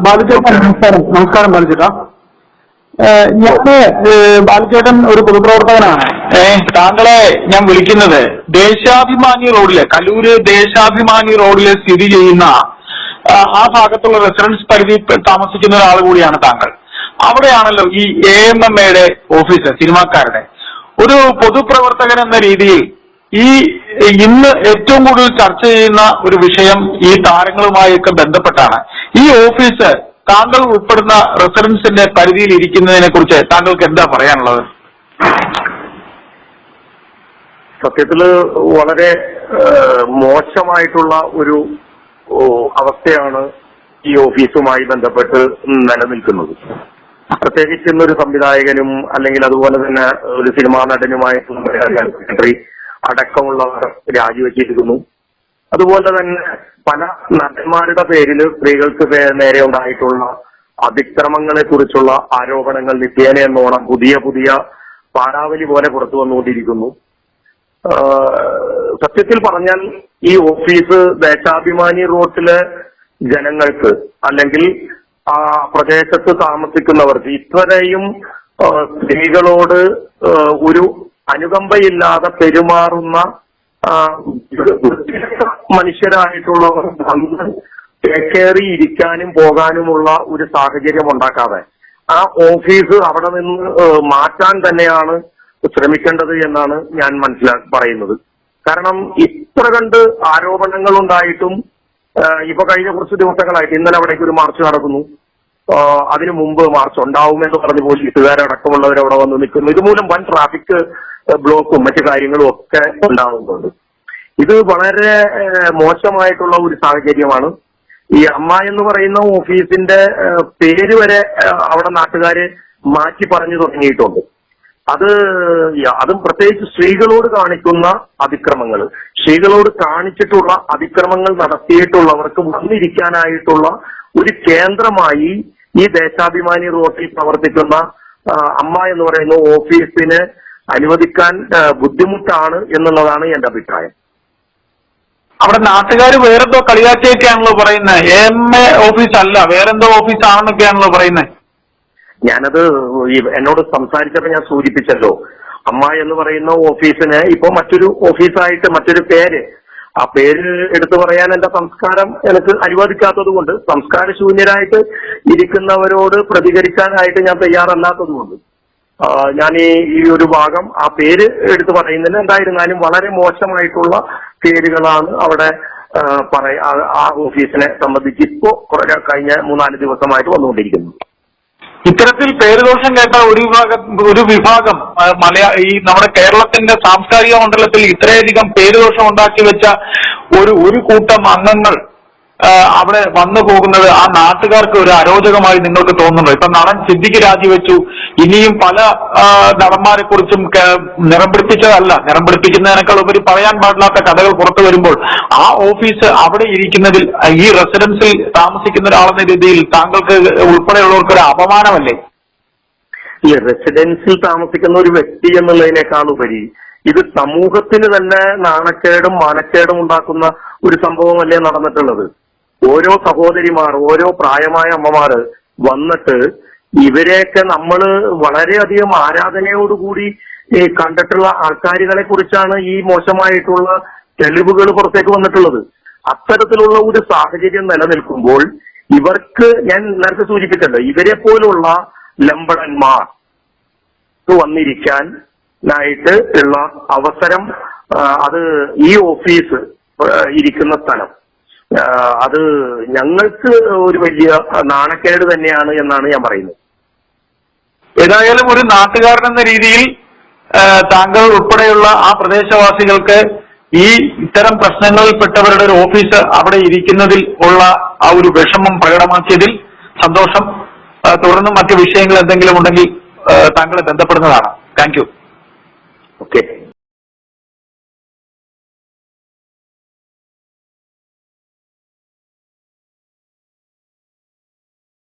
ബാലുചേട്ടൻ നമസ്കാരം. നമസ്കാരം ബാലുചേട്ടാ. ഞാന് ബാലുചേട്ടൻ ഒരു പൊതുപ്രവർത്തകനാണ്. താങ്കളെ ഞാൻ വിളിക്കുന്നത് ദേശാഭിമാനി റോഡിലെ കലൂര് ദേശാഭിമാനി റോഡിലെ സ്ഥിതി ചെയ്യുന്ന ആ ഭാഗത്തുള്ള റെസിഡൻസ് പരിധി താമസിക്കുന്ന ഒരാൾ കൂടിയാണ് താങ്കൾ. അവിടെയാണല്ലോ ഈ AMMA ഓഫീസ്, സിനിമാക്കാരുടെ. ഒരു പൊതുപ്രവർത്തകൻ എന്ന രീതിയിൽ ഇന്ന് ഏറ്റവും കൂടുതൽ ചർച്ച ചെയ്യുന്ന ഒരു വിഷയം ഈ താരങ്ങളുമായൊക്കെ ബന്ധപ്പെട്ടാണ്. ഈ ഓഫീസ് താങ്കൾ ഉൾപ്പെടുന്ന റെസിഡൻസിന്റെ പരിധിയിൽ ഇരിക്കുന്നതിനെ കുറിച്ച് താങ്കൾക്ക് എന്താ പറയാനുള്ളത്? സത്യത്തില് വളരെ മോശമായിട്ടുള്ള ഒരു അവസ്ഥയാണ് ഈ ഓഫീസുമായി ബന്ധപ്പെട്ട് നിലനിൽക്കുന്നത്. പ്രത്യേകിച്ച് ഇന്നൊരു സംവിധായകനും അല്ലെങ്കിൽ അതുപോലെ തന്നെ ഒരു സിനിമാ നടനുമായിട്ടുള്ള സെക്രട്ടറി അടക്കമുള്ളവർ രാജിവെച്ചിരിക്കുന്നു. അതുപോലെ തന്നെ പല നടന്മാരുടെ പേരിൽ സ്ത്രീകൾക്ക് നേരെ ഉണ്ടായിട്ടുള്ള അതിക്രമങ്ങളെ കുറിച്ചുള്ള ആരോപണങ്ങൾ നിത്യേന എന്നോണം പുതിയ പുതിയ പാരാവലി പോലെ പുറത്തു വന്നുകൊണ്ടിരിക്കുന്നു. സത്യത്തിൽ പറഞ്ഞാൽ ഈ ഓഫീസ് ദേശാഭിമാനി റോഡിലെ ജനങ്ങൾക്ക് അല്ലെങ്കിൽ ആ പ്രദേശത്ത് താമസിക്കുന്നവർക്ക് ഇത്രയും സ്ത്രീകളോട് ഒരു അനുകമ്പയില്ലാതെ പെരുമാറുന്ന മനുഷ്യരായിട്ടുള്ളവർ വന്ന് കയറി ഇരിക്കാനും പോകാനുമുള്ള ഒരു സാഹചര്യം ഉണ്ടാക്കാതെ ആ ഓഫീസ് അവിടെ നിന്ന് മാറ്റാൻ തന്നെയാണ് ശ്രമിക്കേണ്ടത് എന്നാണ് ഞാൻ പറയുന്നത്. കാരണം ഇത്ര കണ്ട് ആരോപണങ്ങൾ ഉണ്ടായിട്ടും ഇപ്പൊ കഴിഞ്ഞ കുറച്ച് ദിവസങ്ങളായിട്ട് ഇന്നലെ അവിടേക്ക് ഒരു മാർച്ച് നടക്കുന്നു. അതിനു മുമ്പ് മാർച്ച് ഉണ്ടാവുമെന്ന് പറഞ്ഞ് പോലീസുകാരടക്കമുള്ളവർ അവിടെ വന്ന് നിൽക്കുന്നു. ഇതുമൂലം വൻ ട്രാഫിക് ബ്ലോക്കും മറ്റു കാര്യങ്ങളും ഒക്കെ ഉണ്ടാകുന്നുണ്ട്. ഇത് വളരെ മോശമായിട്ടുള്ള ഒരു സാഹചര്യമാണ്. ഈ അമ്മ എന്ന് പറയുന്ന ഓഫീസിന്റെ പേര് വരെ അവിടെ നാട്ടുകാര് മാറ്റി പറഞ്ഞു തുടങ്ങിയിട്ടുണ്ട്. അതും പ്രത്യേകിച്ച് സ്ത്രീകളോട് കാണിക്കുന്ന അതിക്രമങ്ങൾ, സ്ത്രീകളോട് കാണിച്ചിട്ടുള്ള അതിക്രമങ്ങൾ നടത്തിയിട്ടുള്ളവർക്ക് വന്നിരിക്കാനായിട്ടുള്ള ഒരു കേന്ദ്രമായി ഈ ദേശാഭിമാനി റോഡിൽ പ്രവർത്തിക്കുന്ന അമ്മ എന്ന് പറയുന്ന ഓഫീസിന് അനുവദിക്കാൻ ബുദ്ധിമുട്ടാണ് എന്നുള്ളതാണ് എന്റെ അഭിപ്രായം. അവിടെ നാട്ടുകാർ വേറെന്തോ കളിയാക്കിയൊക്കെയാണല്ലോ പറയുന്നത്. AMMA ഓഫീസ് അല്ല, വേറെന്തോ ഓഫീസാണെന്നൊക്കെയാണല്ലോ പറയുന്നത്. ഞാനത് എന്നോട് സംസാരിച്ചപ്പോൾ ഞാൻ സൂചിപ്പിച്ചല്ലോ, അമ്മ എന്ന് പറയുന്ന ഓഫീസിന് ഇപ്പൊ മറ്റൊരു ഓഫീസായിട്ട് മറ്റൊരു പേര്, ആ പേര് എടുത്തു പറയാൻ എന്റെ സംസ്കാരം എനിക്ക് അനുവദിക്കാത്തത് കൊണ്ട്, സംസ്കാരശൂന്യരായിട്ട് ഇരിക്കുന്നവരോട് പ്രതികരിക്കാനായിട്ട് ഞാൻ തയ്യാറല്ലാത്തത് കൊണ്ട് ഞാൻ ഈ ഒരു ഭാഗം ആ പേര് എടുത്തു പറയുന്നില്ല. എന്തായിരുന്നാലും വളരെ മോശമായിട്ടുള്ള പേരുകളാണ് അവിടെ ആ ഓഫീസിനെ സംബന്ധിച്ച് ഇപ്പോ കഴിഞ്ഞ 3-4 ദിവസമായിട്ട് വന്നുകൊണ്ടിരിക്കുന്നത്. ഇത്തരത്തിൽ പേരുദോഷം കേട്ട ഒരു വിഭാഗം ഈ നമ്മുടെ കേരളത്തിന്റെ സാംസ്കാരിക മണ്ഡലത്തിൽ ഇത്രയധികം പേരുദോഷം ഉണ്ടാക്കി വെച്ച ഒരു കൂട്ടം അംഗങ്ങൾ അവിടെ വന്നു പോകുന്നത് ആ നാട്ടുകാർക്ക് ഒരു അരോചകമായി നിങ്ങൾക്ക് തോന്നുന്നുണ്ടോ? ഇപ്പൊ നടൻ സിദ്ദിഖ് രാജിവെച്ചു. ഇനിയും പല നടന്മാരെ കുറിച്ചും നിറം പിടിപ്പിക്കുന്നതിനേക്കാൾ ഉപരി പറയാൻ പാടില്ലാത്ത കഥകൾ പുറത്തു വരുമ്പോൾ ആ ഓഫീസ് അവിടെ ഇരിക്കുന്നതിൽ ഈ റെസിഡൻസിൽ താമസിക്കുന്ന ഒരാളെന്ന രീതിയിൽ താങ്കൾക്ക് ഉൾപ്പെടെയുള്ളവർക്ക് ഒരു അപമാനമല്ലേ? ഈ റെസിഡൻസിൽ താമസിക്കുന്ന ഒരു വ്യക്തി എന്നുള്ളതിനേക്കാൾ ഉപരി ഇത് സമൂഹത്തിന് തന്നെ നാണക്കേടും മാനക്കേടും ഉണ്ടാക്കുന്ന ഒരു സംഭവമല്ലേ നടന്നിട്ടുള്ളത്. ഓരോ സഹോദരിമാർ, ഓരോ പ്രായമായ അമ്മമാര് വന്നിട്ട് ഇവരെയൊക്കെ നമ്മള് വളരെയധികം ആരാധനയോടുകൂടി കണ്ടിട്ടുള്ള ആൾക്കാരുകളെ കുറിച്ചാണ് ഈ മോശമായിട്ടുള്ള തെളിവുകൾ പുറത്തേക്ക് വന്നിട്ടുള്ളത്. അത്തരത്തിലുള്ള ഒരു സാഹചര്യം നിലനിൽക്കുമ്പോൾ ഇവർക്ക്, ഞാൻ നേരത്തെ സൂചിപ്പിച്ചല്ലോ, ഇവരെ പോലുള്ള ലംബടന്മാർ വന്നിരിക്കാനായിട്ട് ഉള്ള അവസരം, അത് ഈ ഓഫീസ് ഇരിക്കുന്ന സ്ഥലം, അത് ഞങ്ങൾക്ക് ഒരു വലിയ നാണക്കേട് തന്നെയാണ് എന്നാണ് ഞാൻ പറയുന്നത്. ഏതായാലും ഒരു നാട്ടുകാരൻ എന്ന രീതിയിൽ താങ്കൾ ഉൾപ്പെടെയുള്ള ആ പ്രദേശവാസികൾക്ക് ഈ ഇത്തരം പ്രശ്നങ്ങളിൽപ്പെട്ടവരുടെ ഒരു ഓഫീസ് അവിടെ ഇരിക്കുന്നതിൽ ഉള്ള ആ ഒരു വിഷമം പ്രകടമാക്കിയതിൽ സന്തോഷം. തുടർന്നും മറ്റു വിഷയങ്ങൾ എന്തെങ്കിലും ഉണ്ടെങ്കിൽ താങ്കളെ ബന്ധപ്പെടുന്നതാണ്. Thank you. ഓക്കെ.